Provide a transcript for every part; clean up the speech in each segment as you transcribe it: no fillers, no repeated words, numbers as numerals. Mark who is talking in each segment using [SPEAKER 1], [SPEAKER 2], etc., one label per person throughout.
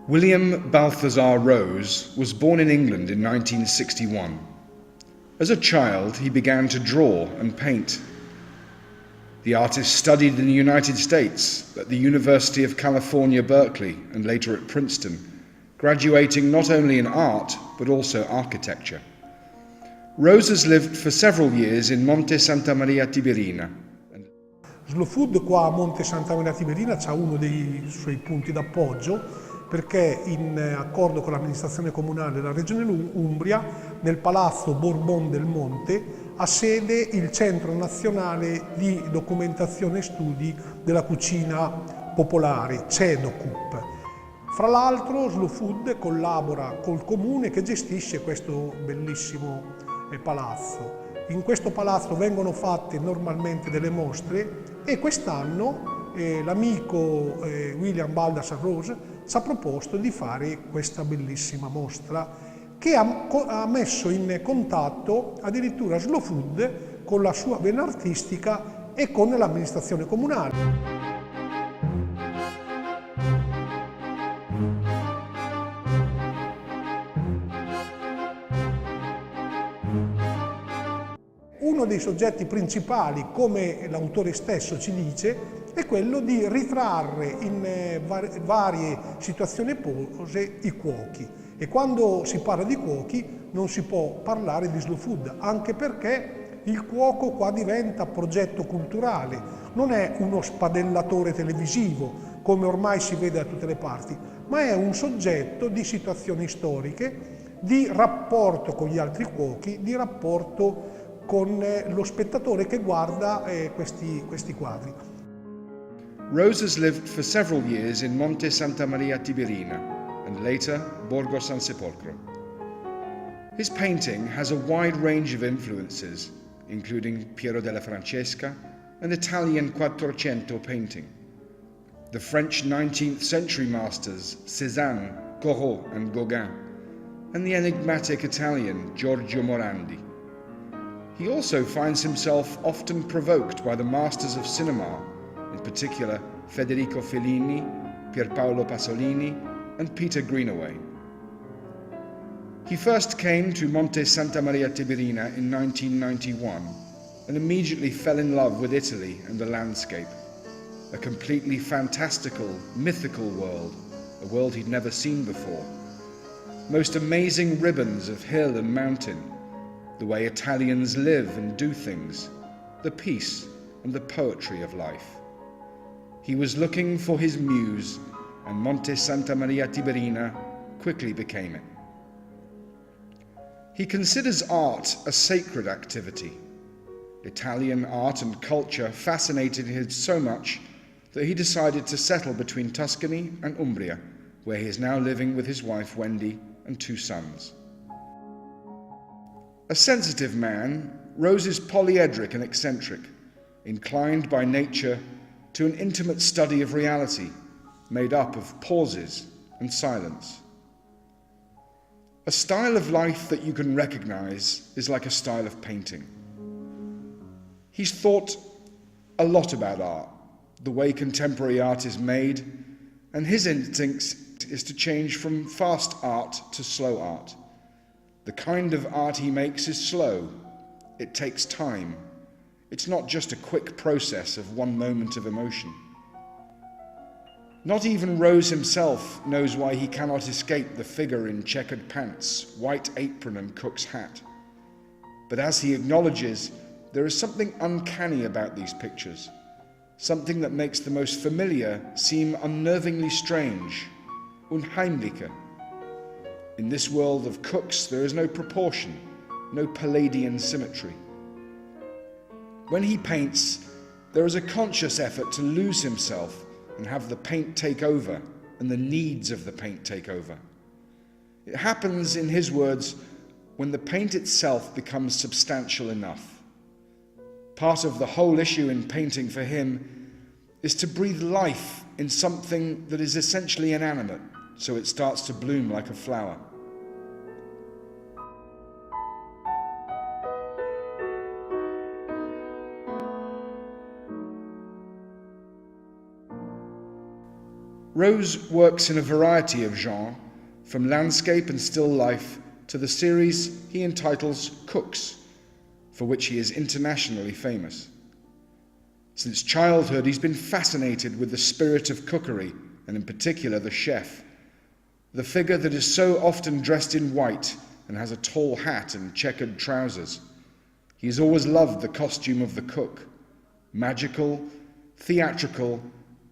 [SPEAKER 1] William Balthazar Rose was born in England in 1961. As a child, he began to draw and paint. The artist studied in the United States at the University of California, Berkeley, and later at Princeton, graduating not only in art, but also architecture. Rose has lived for several years in Monte Santa Maria Tiberina.
[SPEAKER 2] Slow Food qua a Monte Santa Maria Tiberina ha uno dei suoi punti d'appoggio perché in accordo con l'amministrazione comunale della regione Umbria, nel palazzo Bourbon del Monte, ha sede il Centro Nazionale di Documentazione e Studi della Cucina Popolare, CEDOCUP. Fra l'altro Slow Food collabora col comune che gestisce questo bellissimo palazzo. In questo palazzo vengono fatte normalmente delle mostre e quest'anno l'amico William Balthazar Rose ci ha proposto di fare questa bellissima mostra che ha messo in contatto addirittura Slow Food con la sua vena artistica e con l'amministrazione comunale. Uno dei soggetti principali, come l'autore stesso ci dice, è quello di ritrarre in varie situazioni pose i cuochi. E quando si parla di cuochi non si può parlare di Slow Food, anche perché il cuoco qua diventa progetto culturale, non è uno spadellatore televisivo, come ormai si vede da tutte le parti, ma è un soggetto di situazioni storiche, di rapporto con gli altri cuochi, di rapporto con lo spettatore che guarda questi quadri.
[SPEAKER 1] Rose has lived for several years in Monte Santa Maria Tiberina and later Borgo San Sepolcro. His painting has a wide range of influences, including Piero della Francesca and Italian Quattrocento painting. The French 19th century masters Cézanne, Corot and Gauguin, and the enigmatic Italian Giorgio Morandi. He also finds himself often provoked by the masters of cinema, in particular Federico Fellini, Pierpaolo Pasolini, and Peter Greenaway. He first came to Monte Santa Maria Tiberina in 1991 and immediately fell in love with Italy and the landscape, a completely fantastical, mythical world, a world he'd never seen before. Most amazing ribbons of hill and mountain, the way Italians live and do things, the peace and the poetry of life. He was looking for his muse, and Monte Santa Maria Tiberina quickly became it. He considers art a sacred activity. Italian art and culture fascinated him so much that he decided to settle between Tuscany and Umbria, where he is now living with his wife Wendy and 2 sons. A sensitive man, Rose is polyedric and eccentric, inclined by nature to an intimate study of reality, made up of pauses and silence. A style of life that you can recognize is like a style of painting. He's thought a lot about art, the way contemporary art is made, and his instinct is to change from fast art to slow art. The kind of art he makes is slow. It takes time. It's not just a quick process of one moment of emotion. Not even Rose himself knows why he cannot escape the figure in checkered pants, white apron and cook's hat. But as he acknowledges, there is something uncanny about these pictures, something that makes the most familiar seem unnervingly strange, unheimliche. In this world of cooks, there is no proportion, no Palladian symmetry. When he paints, there is a conscious effort to lose himself and have the paint take over and the needs of the paint take over. It happens, in his words, when the paint itself becomes substantial enough. Part of the whole issue in painting for him is to breathe life in something that is essentially inanimate, so it starts to bloom like a flower. Rose works in a variety of genres, from landscape and still life to the series he entitles Cooks, for which he is internationally famous. Since childhood, he's been fascinated with the spirit of cookery, and in particular the chef, the figure that is so often dressed in white and has a tall hat and checkered trousers. He has always loved the costume of the cook, magical, theatrical,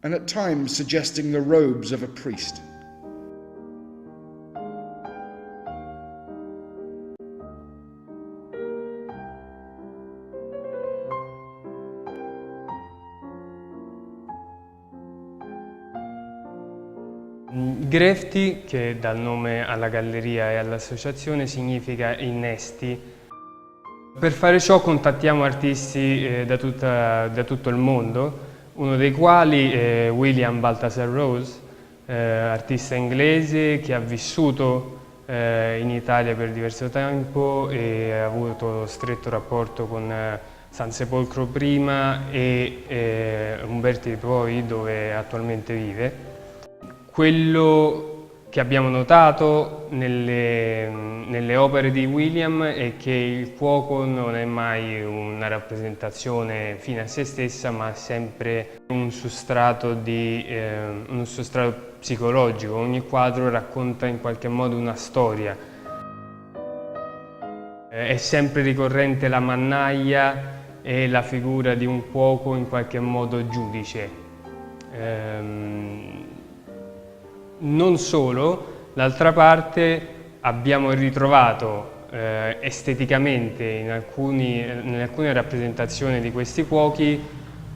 [SPEAKER 1] and at times suggesting the robes of a priest.
[SPEAKER 3] Grefti, che dà il nome alla galleria e all'associazione, significa innesti. Per fare ciò contattiamo artisti da tutto il mondo, uno dei quali è William Balthazar Rose, artista inglese che ha vissuto in Italia per diverso tempo e ha avuto stretto rapporto con San Sepolcro prima e Umbertide poi, dove attualmente vive. Quello che abbiamo notato nelle opere di William è che il cuoco non è mai una rappresentazione fine a se stessa, ma sempre un sostrato psicologico. Ogni quadro racconta in qualche modo una storia. È sempre ricorrente la mannaia e la figura di un cuoco in qualche modo giudice. Non solo, d'altra parte abbiamo ritrovato esteticamente nelle alcune rappresentazioni di questi cuochi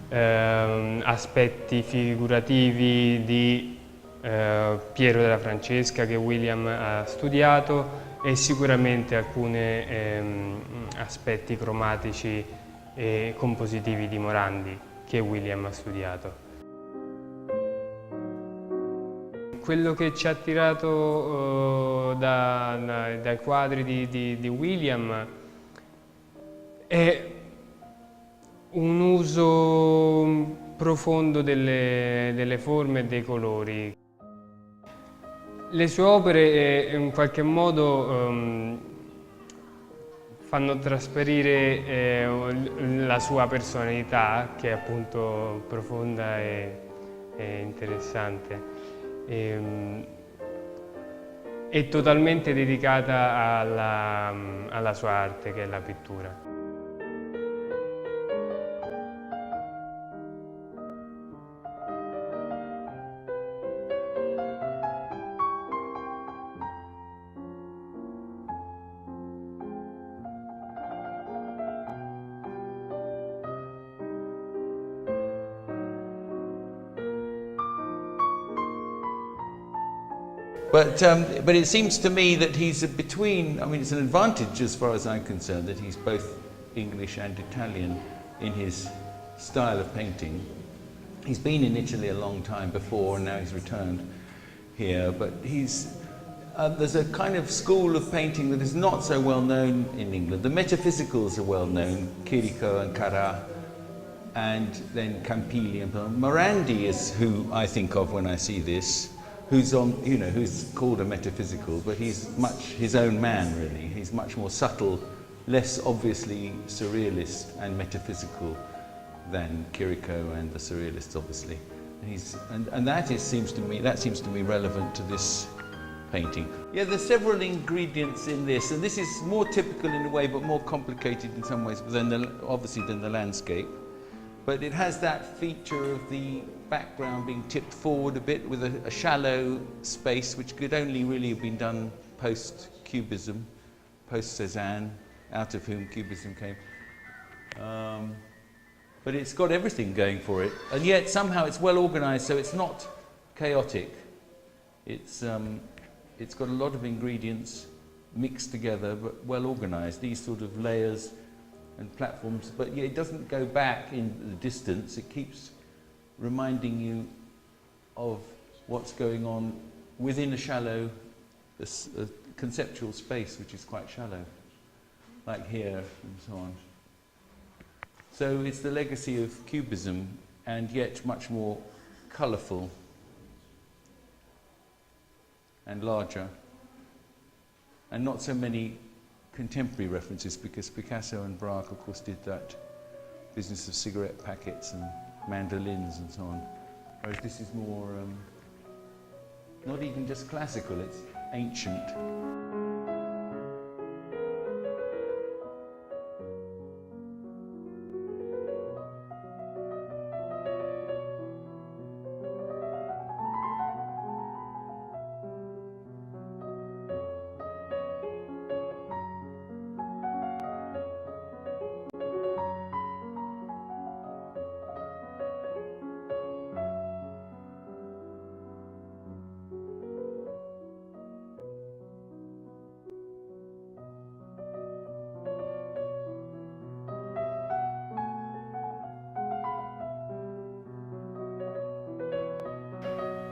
[SPEAKER 3] aspetti figurativi di Piero della Francesca che William ha studiato e sicuramente alcuni aspetti cromatici e compositivi di Morandi che William ha studiato. Quello che ci ha attirato dai quadri di William è un uso profondo delle forme e dei colori. Le sue opere in qualche modo fanno trasparire la sua personalità, che è appunto profonda e interessante. È totalmente dedicata alla sua arte, che è la pittura.
[SPEAKER 4] But it seems to me that he's between, I mean, it's an advantage as far as I'm concerned that he's both English and Italian in his style of painting. He's been in Italy a long time before and now he's returned here, but there's a kind of school of painting that is not so well known in England. The metaphysicals are well known, Chirico and Carrà, and then Campilli and Morandi is who I think of when I see this. Who's called a metaphysical, but he's much his own man, really. He's much more subtle, less obviously surrealist and metaphysical than Chirico and the surrealists, obviously. And that seems to me relevant to this painting. Yeah, there's several ingredients in this, and this is more typical in a way, but more complicated in some ways than the landscape. But it has that feature of the background being tipped forward a bit with a shallow space, which could only really have been done post-Cubism, post-Cézanne, out of whom Cubism came. But it's got everything going for it, and yet somehow it's well organized, so it's not chaotic. It's got a lot of ingredients mixed together, but well organized, these sort of layers and platforms, but yeah, it doesn't go back in the distance. It keeps reminding you of what's going on within a shallow, a conceptual space which is quite shallow, like here and so on. So it's the legacy of Cubism, and yet much more colourful and larger, and not so many contemporary references, because Picasso and Braque, of course, did that business of cigarette packets and mandolins and so on. Whereas this is more, not even just classical, it's ancient.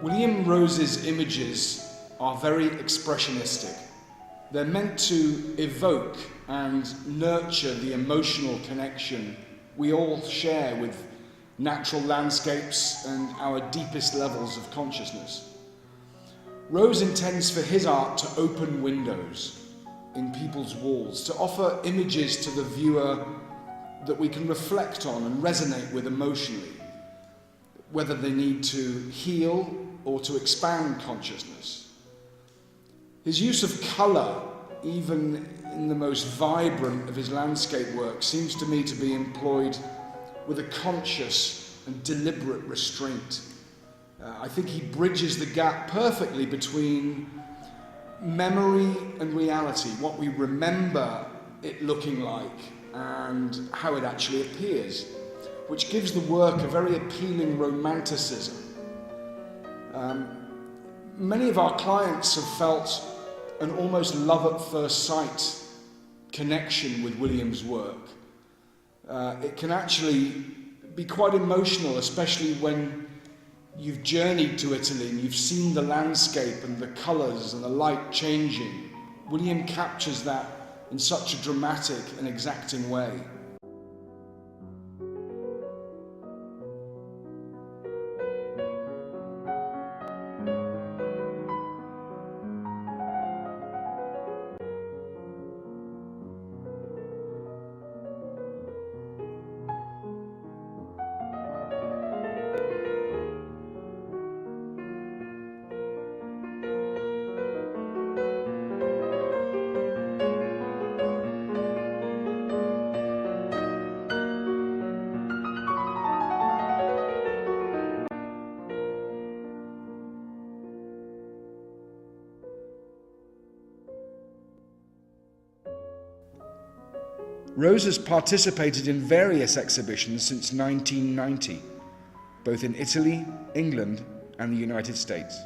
[SPEAKER 1] William Rose's images are very expressionistic. They're meant to evoke and nurture the emotional connection we all share with natural landscapes and our deepest levels of consciousness. Rose intends for his art to open windows in people's walls, to offer images to the viewer that we can reflect on and resonate with emotionally, whether they need to heal or to expand consciousness. His use of colour, even in the most vibrant of his landscape work, seems to me to be employed with a conscious and deliberate restraint. I think he bridges the gap perfectly between memory and reality, what we remember it looking like and how it actually appears, which gives the work a very appealing romanticism. Many of our clients have felt an almost love at first sight connection with William's work. It can actually be quite emotional, especially when you've journeyed to Italy and you've seen the landscape and the colours and the light changing. William captures that in such a dramatic and exacting way. Rose has participated in various exhibitions since 1990, both in Italy, England, and the United States.